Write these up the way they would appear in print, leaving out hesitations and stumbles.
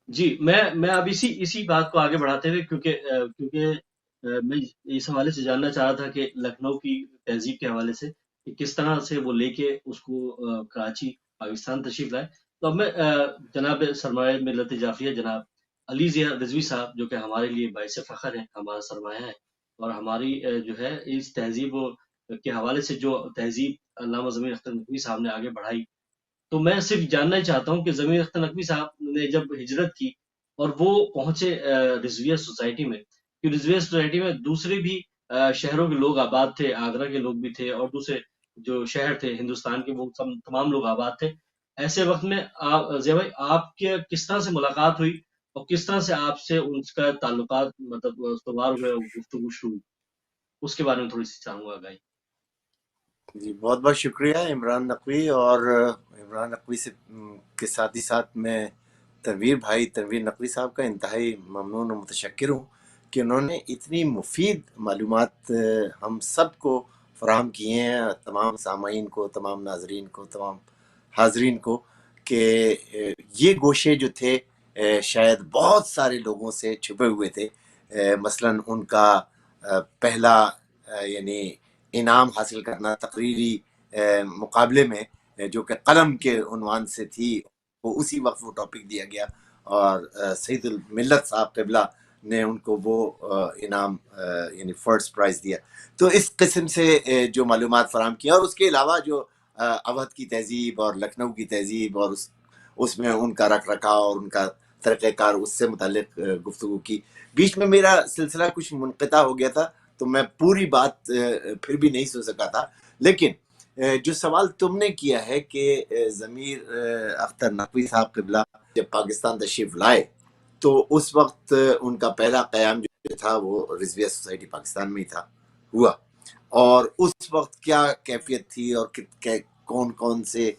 جی میں اب اسی بات کو آگے بڑھاتے ہوئے، کیونکہ میں اس حوالے سے جاننا چاہ رہا تھا کہ لکھنؤ کی تہذیب کے حوالے سے کہ کس طرح سے وہ لے کے اس کو کراچی پاکستان تشریف لائے. تو اب میں جناب سرمایہ ملت جعفریہ جناب علی ضیاء رضوی صاحب، جو کہ ہمارے لیے باعث فخر ہیں، ہمارا سرمایہ ہے، اور ہماری جو ہے اس تہذیب کے حوالے سے جو تہذیب علامہ ضمیر اختر نقوی صاحب نے آگے بڑھائی، تو میں صرف جاننا ہی چاہتا ہوں کہ ضمیر اختر نقوی صاحب نے جب ہجرت کی اور وہ پہنچے رضویہ سوسائٹی میں، کہ رضویہ سوسائٹی میں دوسرے بھی شہروں کے لوگ آباد تھے، آگرہ کے لوگ بھی تھے، اور دوسرے جو شہر تھے ہندوستان کے، وہ تمام لوگ آباد تھے. ایسے وقت میں ضیاء بھائی آپ کے کس طرح سے ملاقات ہوئی، اور کس طرح سے آپ سے ان کا تعلقات مطلب استوار ہوئے اور گفتگو شروع ہوئی؟ اس کے بارے میں تھوڑی سی چاہوں گا گائی. جی بہت بہت شکریہ عمران نقوی. اور عمران نقوی سے کے ساتھ ہی ساتھ میں تنویر نقوی صاحب کا انتہائی ممنون و متشکر ہوں کہ انہوں نے اتنی مفید معلومات ہم سب کو فراہم کیے ہیں، تمام سامعین کو، تمام ناظرین کو، تمام حاضرین کو، کہ یہ گوشے جو تھے شاید بہت سارے لوگوں سے چھپے ہوئے تھے. مثلاً ان کا پہلا یعنی انعام حاصل کرنا تقریری مقابلے میں، جو کہ قلم کے عنوان سے تھی، وہ اسی وقت وہ ٹاپک دیا گیا، اور سید الملت صاحب قبلہ نے ان کو وہ انعام یعنی فرسٹ پرائز دیا. تو اس قسم سے جو معلومات فراہم کیا، اور اس کے علاوہ جو اودھ کی تہذیب اور لکھنؤ کی تہذیب اور اس میں ان کا رکھ رکھاؤ اور ان کا طریقہ کار، اس سے متعلق گفتگو کی. بیچ میں میرا سلسلہ کچھ منقطع ہو گیا تھا، تو میں پوری بات پھر بھی نہیں سن سکا تھا. لیکن جو سوال تم نے کیا ہے کہ ضمیر اختر نقوی صاحب قبلہ جب پاکستان تشریف لائے تو اس وقت ان کا پہلا قیام جو تھا وہ رضویہ سوسائٹی پاکستان میں ہی تھا، ہوا. اور اس وقت کیا کیفیت تھی، اور کون کون سے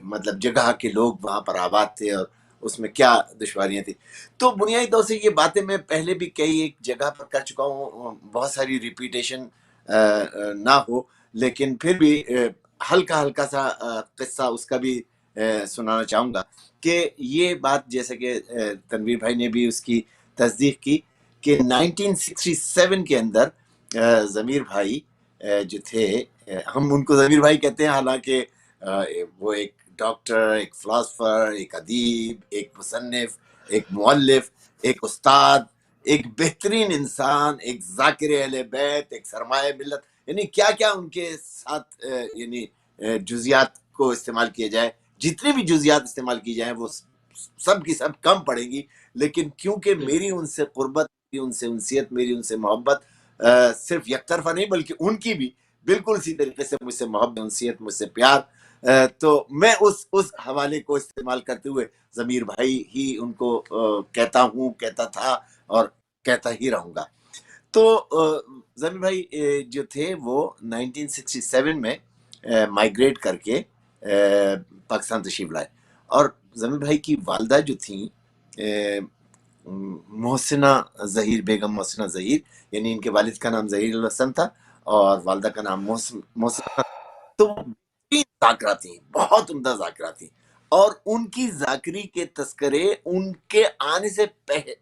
مطلب جگہ کے لوگ وہاں پر آباد تھے، اور اس میں کیا دشواریاں تھیں. تو بنیادی طور سے یہ باتیں میں پہلے بھی کئی ایک جگہ پر کر چکا ہوں، بہت ساری ریپیٹیشن نہ ہو، لیکن پھر بھی ہلکا ہلکا سا قصہ اس کا بھی سنانا چاہوں گا. کہ یہ بات جیسے کہ تنویر بھائی نے بھی اس کی تصدیق کی کہ 1967 کے اندر ضمیر بھائی جو تھے، ہم ان کو ضمیر بھائی کہتے ہیں، حالانکہ وہ ایک ڈاکٹر، ایک فلاسفر، ایک ادیب، ایک مصنف، ایک مؤلف، ایک استاد، ایک بہترین انسان، ایک ذاکر اہل بیت، ایک سرمایہ ملت، یعنی کیا کیا ان کے ساتھ یعنی جزیات کو استعمال کیا جائے، جتنی بھی جزیات استعمال کی جائیں وہ سب کی سب کم پڑے گی. لیکن کیونکہ میری ان سے قربت، میری ان سے انسیت، میری ان سے محبت صرف یک طرفہ نہیں بلکہ ان کی بھی بالکل اسی طریقے سے مجھ سے محبت، انسیت، مجھ سے پیار، تو میں اس حوالے کو استعمال کرتے ہوئے ضمیر بھائی ہی ان کو کہتا ہوں، کہتا تھا، اور کہتا ہی رہوں گا. تو ضمیر بھائی جو تھے وہ 1967 میں مائیگریٹ کر کے پاکستان تشریف لائے. اور ضمیر بھائی کی والدہ جو تھیں محسنہ ظہیر، بیگم محسنہ ظہیر، یعنی ان کے والد کا نام ظہیر الحسن تھا اور والدہ کا نام محسن. تو وہ ذاکرہ تھیں، بہت عمدہ ذاکرہ تھیں، اور ان کی ذاکری کے تذکرے ان کے آنے سے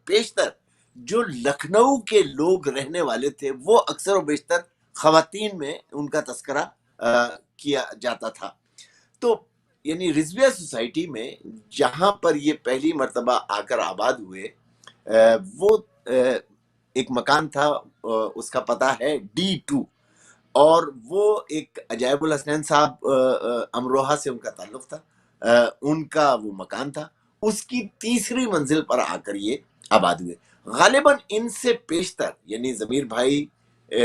پیشتر جو لکھنؤ کے لوگ رہنے والے تھے وہ اکثر و بیشتر خواتین میں ان کا تذکرہ کیا جاتا تھا. تو یعنی رضویہ سوسائٹی میں جہاں پر یہ پہلی مرتبہ آ کر آباد ہوئے، وہ ایک مکان تھا، اس کا پتہ ہے D2، اور وہ ایک عجائب الحسنین صاحب امروہہ سے ان کا تعلق تھا، ان کا وہ مکان تھا. اس کی تیسری منزل پر آ کر یہ آباد ہوئے. غالباً ان سے پیشتر یعنی ضمیر بھائی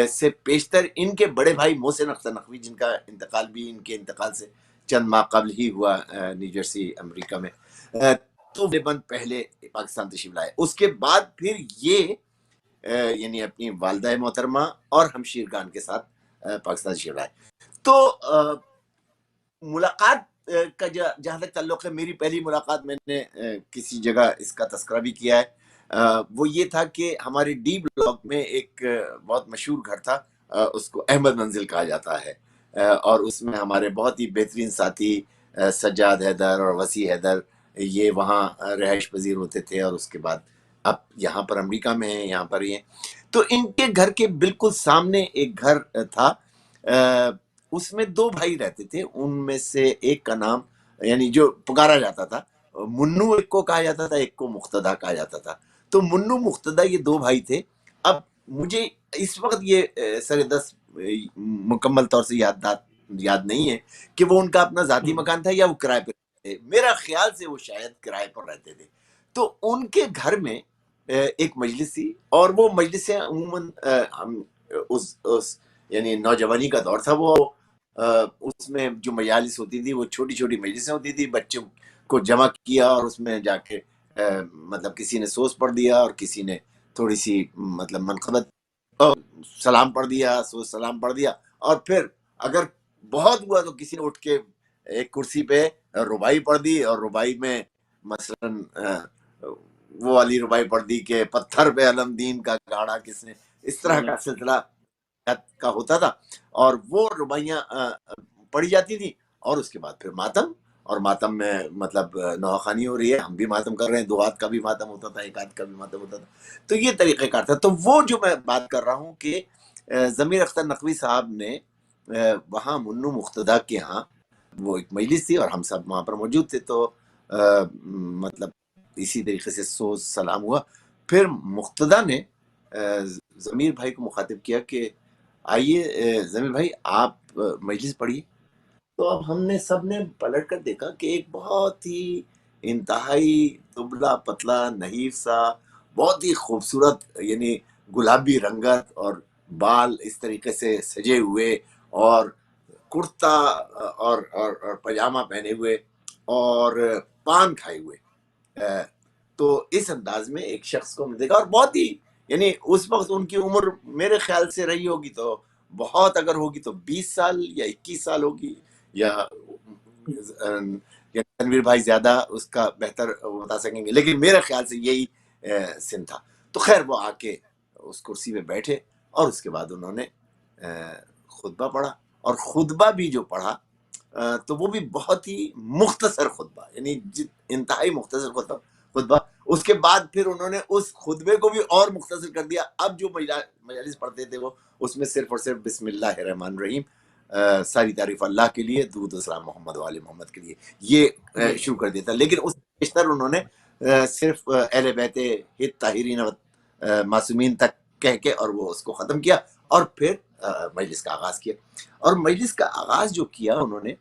سے پیشتر ان کے بڑے بھائی محسن اختر نقوی، جن کا انتقال بھی ان کے انتقال سے چند ماہ قبل ہی ہوا نیو جرسی امریکہ میں، تو غالباً پہلے پاکستان تشریف لائے. اس کے بعد پھر یہ یعنی اپنی والدہ محترمہ اور ہمشیر خان کے ساتھ پاکستان تشریف لائے. تو ملاقات کا جہاں تک تعلق ہے، میری پہلی ملاقات میں نے کسی جگہ اس کا تذکرہ بھی کیا ہے، وہ یہ تھا کہ ہمارے ڈی بلاک میں ایک بہت مشہور گھر تھا، اس کو احمد منزل کہا جاتا ہے، اور اس میں ہمارے بہت ہی بہترین ساتھی سجاد حیدر اور وسیع حیدر یہ وہاں رہائش پذیر ہوتے تھے، اور اس کے بعد اب یہاں پر امریکہ میں ہیں، یہاں پر ہی ہیں۔ تو ان کے گھر کے بالکل سامنے ایک گھر تھا، اس میں دو بھائی رہتے تھے، ان میں سے ایک کا نام یعنی جو پکارا جاتا تھا منو، ایک کو کہا جاتا تھا، ایک کو مقتدا کہا جاتا تھا۔ تو منو مقتدا یہ دو بھائی تھے۔ اب مجھے اس وقت یہ سر دس مکمل طور سے یاد نہیں ہے کہ وہ ان کا اپنا ذاتی مکان تھا یا وہ کرائے پہ رہتے تھے۔ میرا خیال سے وہ شاید کرائے پر رہتے تھے۔ تو ان کے گھر میں ایک مجلس تھی، اور وہ مجلسیں عموماً اس یعنی نوجوانی کا دور تھا، وہ اس میں جو مجالس ہوتی تھی وہ چھوٹی چھوٹی مجلسیں ہوتی تھی، بچوں کو جمع کیا اور اس میں جا کے مطلب کسی نے سوز پڑھ دیا، اور کسی نے تھوڑی سی مطلب منقبت سلام پڑھ دیا، سوز سلام پڑھ دیا، اور پھر اگر بہت ہوا تو کسی نے اٹھ کے ایک کرسی پہ ربائی پڑھ دی، اور ربائی میں مثلاً وہ والی ربائی پڑھ دی کہ پتھر پہ علم دین کا گاڑا کس نے، اس طرح کا سلسلہ کا ہوتا تھا، اور وہ ربائیاں پڑھی جاتی تھی۔ اور اس کے بعد پھر ماتم، اور ماتم میں مطلب نواخوانی ہو رہی ہے، ہم بھی ماتم کر رہے ہیں، 2 ہاتھ کا بھی ماتم ہوتا تھا، 1 ہاتھ کا بھی ماتم ہوتا تھا۔ تو یہ طریقہ کار تھا۔ تو وہ جو میں بات کر رہا ہوں کہ ضمیر اختر نقوی صاحب نے وہاں منو مقتدا کے ہاں وہ ایک مجلس تھی، اور ہم سب وہاں پر موجود تھے، تو مطلب اسی طریقے سے سوز سلام ہوا۔ پھر مقتدا نے ضمیر بھائی کو مخاطب کیا کہ آئیے ضمیر بھائی آپ مجلس پڑھیے۔ تو اب ہم نے سب نے پلٹ کر دیکھا کہ ایک بہت ہی انتہائی دبلا پتلا نحیف سا، بہت ہی خوبصورت یعنی گلابی رنگت اور بال اس طریقے سے سجے ہوئے، اور کرتا اور پاجامہ پہنے ہوئے، اور پان کھائے ہوئے، تو اس انداز میں ایک شخص کو ہم نے دیکھا، اور بہت ہی یعنی اس وقت ان کی عمر میرے خیال سے رہی ہوگی تو بہت، اگر ہوگی تو 20 سال یا 21 سال ہوگی، یا تنویر بھائی زیادہ اس کا بہتر بتا سکیں گے، لیکن میرے خیال سے یہی سن تھا۔ تو خیر وہ آ کے اس کرسی پہ بیٹھے، اور اس کے بعد انہوں نے خطبہ پڑھا، اور خطبہ بھی جو پڑھا تو وہ بھی بہت ہی مختصر خطبہ، یعنی انتہائی مختصر خطبہ۔ اس کے بعد پھر انہوں نے اس خطبے کو بھی اور مختصر کر دیا۔ اب جو مجالس پڑھتے تھے وہ اس میں صرف اور صرف بسم اللہ الرحمن الرحیم، ساری تعریف اللہ کے لیے، درود و سلام محمد و آل محمد کے لیے، یہ شروع کر دیتا۔ لیکن اس بیشتر انہوں نے صرف اہل بیت طاہرین و معصومین تک کہہ کے اور وہ اس کو ختم کیا، اور پھر مجلس کا آغاز کیا۔ اور مجلس کا آغاز جو کیا انہوں نے،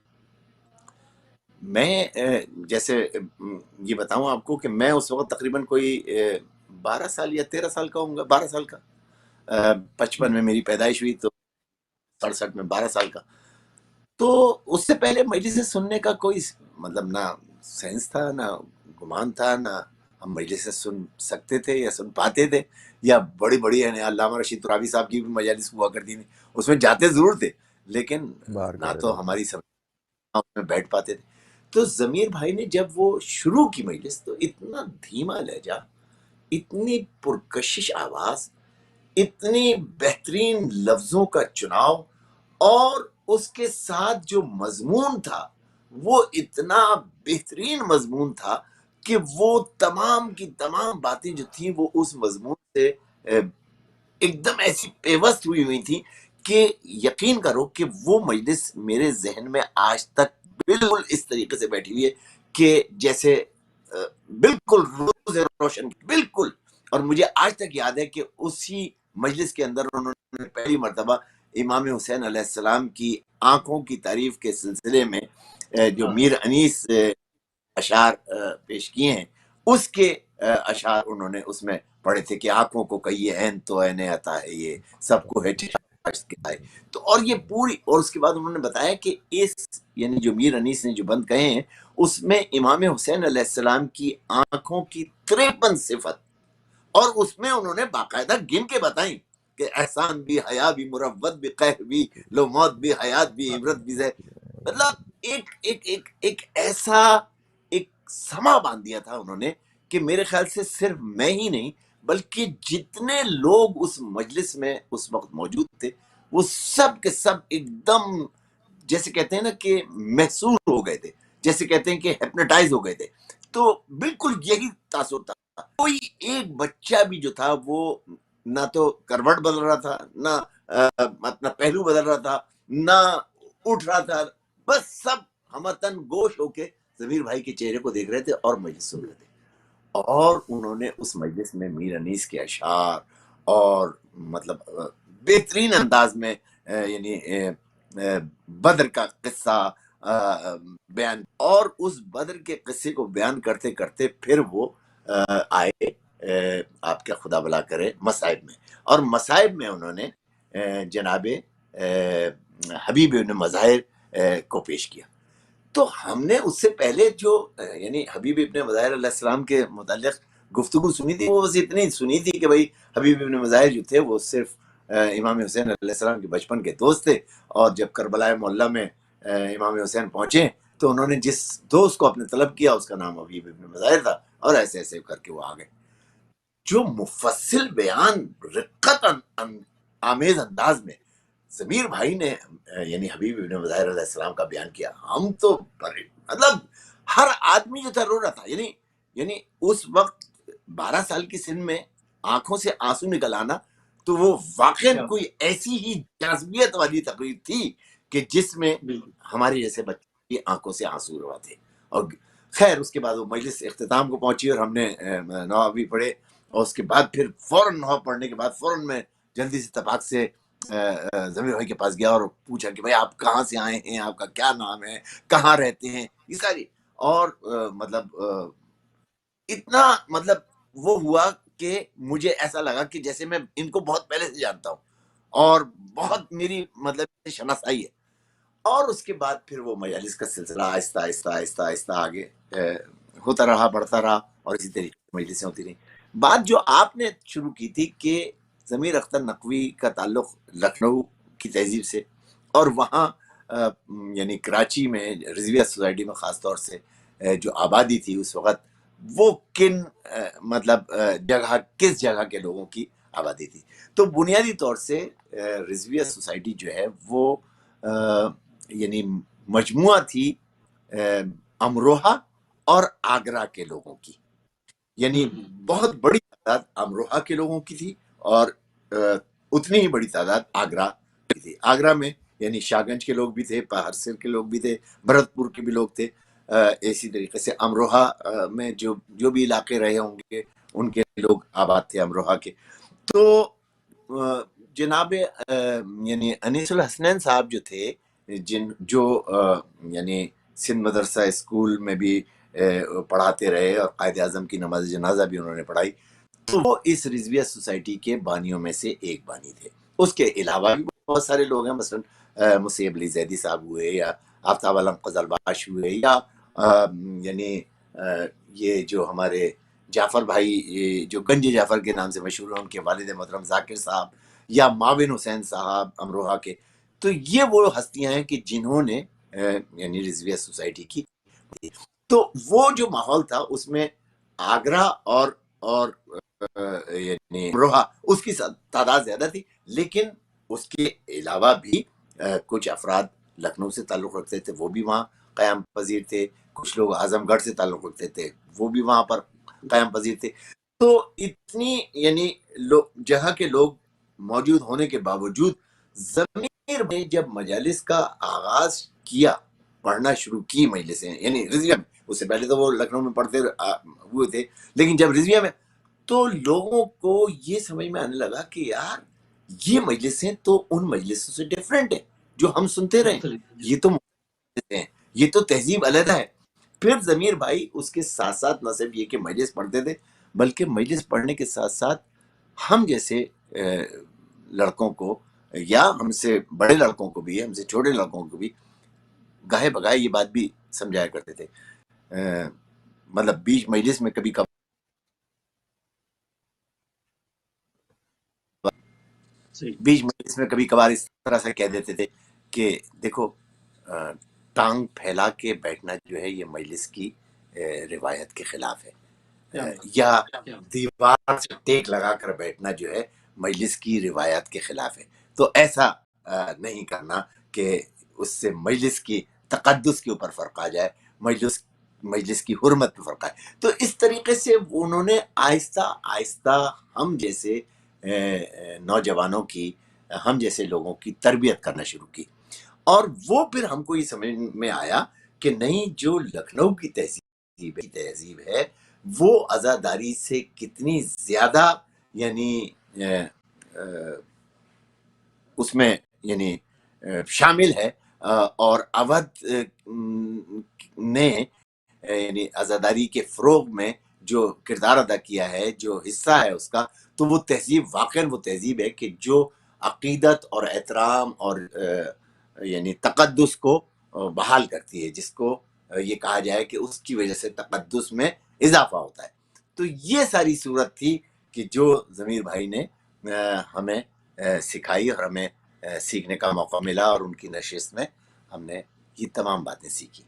میں جیسے یہ بتاؤں آپ کو کہ میں اس وقت تقریباً کوئی 12 سال یا 13 سال کا ہوں گا، 12 سال کا، 55 میں میری پیدائش ہوئی، تو 67 میں 12 سال کا۔ تو اس سے پہلے مجلس سننے کا کوئی مطلب نہ سینس تھا، نہ گمان تھا، نہ ہم مجلس سن سکتے تھے یا سن پاتے تھے، یا بڑی بڑی یعنی علامہ رشید ترابی صاحب کی بھی مجالس ہوا کرتی تھی، اس میں جاتے ضرور تھے، لیکن نہ تو ہماری سمجھ میں بیٹھ پاتے تھے۔ تو ضمیر بھائی نے جب وہ شروع کی مجلس، تو اتنا دھیما لہجہ، اتنی پرکشش آواز، اتنی بہترین لفظوں کا چناؤ، اور اس کے ساتھ جو مضمون تھا وہ اتنا بہترین مضمون تھا کہ وہ تمام کی تمام باتیں جو تھیں وہ اس مضمون سے ایک دم ایسی پیوست ہوئی تھی کہ یقین کرو کہ وہ مجلس میرے ذہن میں آج تک بالکل اس طریقے سے بیٹھی ہوئی ہے کہ جیسے بالکل روز روشن، بالکل۔ اور مجھے آج تک یاد ہے کہ اسی مجلس کے اندر انہوں نے پہلی مرتبہ امام حسین علیہ السلام کی آنکھوں کی تعریف کے سلسلے میں جو میر انیس اشعار پیش کیے ہیں، اس کے اشعار انہوں نے اس میں پڑھے تھے کہ آنکھوں کو کہیے عین تو عین عطا ہے، یہ سب کو ہے تو، اور یہ پوری، اور اس کے بعد انہوں نے بتایا کہ اس یعنی جو میر انیس نے جو بند کہے ہیں، اس میں امام حسین علیہ السلام کی آنکھوں کی 53 صفت، اور اس میں انہوں نے باقاعدہ گن کے بتائیں کہ احسان بھی، حیا بھی، مروت بھی، قہر بھی، لو موت بھی، حیات بھی، عبرت بھی ہے۔ مطلب ایک ایسا ایک سما باندھ دیا تھا انہوں نے کہ میرے خیال سے صرف میں ہی نہیں بلکہ جتنے لوگ اس مجلس میں اس وقت موجود تھے وہ سب کے سب ایک دم جیسے کہتے ہیں نا کہ محصور ہو گئے تھے، جیسے کہتے ہیں کہ ہیپنوٹائز ہو گئے تھے، تو بالکل یہی تاثر تھا. کوئی ایک بچہ بھی جو تھا وہ نہ تو کروٹ بدل رہا تھا، نہ اپنا پہلو بدل رہا تھا، نہ اٹھ رہا تھا، بس سب ہمتن گوش ہو کے ضمیر بھائی کے چہرے کو دیکھ رہے تھے اور مجلس سن رہے تھے. اور انہوں نے اس مجلس میں میر انیس کے اشعار اور مطلب بہترین انداز میں یعنی بدر کا قصہ بیان، اور اس بدر کے قصے کو بیان کرتے کرتے پھر وہ آئے آپ کا خدا بلا کرے مصائب میں، اور مصائب میں انہوں نے جناب حبیب ابن مظاہر کو پیش کیا. تو ہم نے اس سے پہلے جو یعنی حبیب ابن مظاہر علیہ السلام کے متعلق گفتگو سنی تھی، وہ بس اتنی سنی تھی کہ بھائی حبیب ابن مظاہر جو تھے وہ صرف امام حسین علیہ السلام کے بچپن کے دوست تھے، اور جب کربلا معلیٰ میں امام حسین پہنچے تو انہوں نے جس دوست کو اپنے طلب کیا اس کا نام حبیب ابن مظاہر تھا، اور ایسے ایسے کر کے وہ آ گئے. جو مفصل بیان رقت آمیز انداز میں ضمیر بھائی نے یعنی حبیب ابن مظاہر علیہ السلام کا بیان کیا، ہم تو مطلب ہر آدمی جو تھا رو رہا تھا. یعنی اس وقت 12 سال کی سن میں آنکھوں سے آنسو نکل آنا تو وہ واقعا کوئی ایسی ہی جاذبیت والی تقریر تھی کہ جس میں ہمارے جیسے بچے کی آنکھوں سے آنسو روا تھے. اور خیر اس کے بعد وہ مجلس اختتام کو پہنچی اور ہم نے نوابی پڑھے، اور اس کے بعد پھر فوراً نواب پڑھنے کے بعد فوراً میں جلدی سے تفاق سے ضمیر بھائی کے پاس گیا اور پوچھا کہ بھائی آپ کہاں سے آئے ہیں، آپ کا کیا نام ہے، کہاں رہتے ہیں، یہ ساری. اور مطلب اتنا مطلب وہ ہوا کہ مجھے ایسا لگا کہ جیسے میں ان کو بہت پہلے سے جانتا ہوں اور بہت میری مطلب شناسائی ہے. اور اس کے بعد پھر وہ مجالس کا سلسلہ آہستہ آہستہ آہستہ آہستہ آگے ہوتا رہا، بڑھتا رہا، اور اسی طریقے سے مجلسیں ہوتی رہیں. بات جو آپ نے شروع کی تھی کہ ضمیر اختر نقوی کا تعلق لکھنؤ کی تہذیب سے، اور وہاں یعنی کراچی میں رضویہ سوسائٹی میں خاص طور سے جو آبادی تھی اس وقت، وہ کن مطلب جگہ، کس جگہ کے لوگوں کی آبادی تھی. تو بنیادی طور سے رضویہ سوسائٹی جو ہے وہ یعنی مجموعہ تھی امروہہ اور آگرہ کے لوگوں کی. یعنی بہت بڑی تعداد امروہہ کے لوگوں کی تھی اور اتنی ہی بڑی تعداد آگرہ کی تھی. آگرہ میں یعنی شاہ گنج کے لوگ بھی تھے، پہرسل کے لوگ بھی تھے، بھرت پور کے بھی لوگ تھے. اسی طریقے سے امروہہ میں جو بھی علاقے رہے ہوں گے ان کے لوگ آباد تھے امروہہ کے. تو جناب یعنی انیس الحسنین صاحب جو تھے، جو یعنی سندھ مدرسہ اسکول میں بھی پڑھاتے رہے اور قائد اعظم کی نماز جنازہ بھی انہوں نے پڑھائی، تو وہ اس رضویہ سوسائٹی کے بانیوں میں سے ایک بانی تھے. اس کے علاوہ بھی بہت سارے لوگ ہیں، مثلا مصیب علی زیدی صاحب ہوئے، یا آفتاب علم قزلباش ہوئے، یا یعنی یہ جو ہمارے جعفر بھائی جو گنج جعفر کے نام سے مشہور ہیں، ان کے والد محترم ذاکر صاحب، یا معاون حسین صاحب امروہہ کے. تو یہ وہ ہستیاں ہیں کہ جنہوں نے یعنی رضویہ سوسائٹی کی. تو وہ جو ماحول تھا اس میں آگرہ اور یعنی امروہہ اس کی تعداد زیادہ تھی، لیکن اس کے علاوہ بھی کچھ افراد لکھنؤ سے تعلق رکھتے تھے، وہ بھی وہاں قیام پذیر تھے. کچھ لوگ اعظم گڑھ سے تعلق رکھتے تھے، وہ بھی وہاں پر قیام پذیر تھے. تو اتنی یعنی جگہ کے لوگ موجود ہونے کے باوجود ضمیر میں جب مجالس کا آغاز کیا، پڑھنا شروع کی مجلسیں، یعنی رضویہ میں، اس سے پہلے تو وہ لکھنؤ میں پڑھتے ہوئے تھے، لیکن جب رضویہ میں، تو لوگوں کو یہ سمجھ میں آنے لگا کہ یار یہ مجلسیں تو ان مجلسوں سے ڈیفرنٹ ہیں جو ہم سنتے رہے، یہ تو ہیں، یہ تو تہذیب علیحدہ ہے. پھر ضمیر بھائی اس کے ساتھ ساتھ نہ صرف یہ کہ مجلس پڑھتے تھے، بلکہ مجلس پڑھنے کے ساتھ ساتھ ہم جیسے لڑکوں کو، یا ہم سے بڑے لڑکوں کو بھی، ہم سے چھوٹے لڑکوں کو بھی گاہے بگاہے یہ بات بھی سمجھایا کرتے تھے. مطلب بیچ مجلس میں کبھی کبھار اس طرح سے کہہ دیتے تھے کہ دیکھو ٹانگ پھیلا کے بیٹھنا جو ہے یہ مجلس کی روایت کے خلاف ہے، یا دیوار سے ٹیک لگا کر بیٹھنا جو ہے مجلس کی روایت کے خلاف ہے. تو ایسا نہیں کرنا کہ اس سے مجلس کی تقدس کے اوپر فرق آ جائے، مجلس مجلس کی حرمت پہ فرق ہے. تو اس طریقے سے انہوں نے آہستہ آہستہ ہم جیسے نوجوانوں کی، ہم جیسے لوگوں کی تربیت کرنا شروع کی. اور وہ پھر ہم کو یہ سمجھ میں آیا کہ نہیں، جو لکھنؤ کی تہذیب ہے وہ عزاداری سے کتنی زیادہ یعنی اس میں یعنی شامل ہے. اور اودھ نے یعنی عزاداری کے فروغ میں جو کردار ادا کیا ہے، جو حصہ ہے اس کا، تو وہ تہذیب واقعاً وہ تہذیب ہے کہ جو عقیدت اور احترام اور یعنی تقدس کو بحال کرتی ہے، جس کو یہ کہا جائے کہ اس کی وجہ سے تقدس میں اضافہ ہوتا ہے. تو یہ ساری صورت تھی کہ جو ضمیر بھائی نے ہمیں سکھائی اور ہمیں سیکھنے کا موقع ملا، اور ان کی نشست میں ہم نے یہ تمام باتیں سیکھی.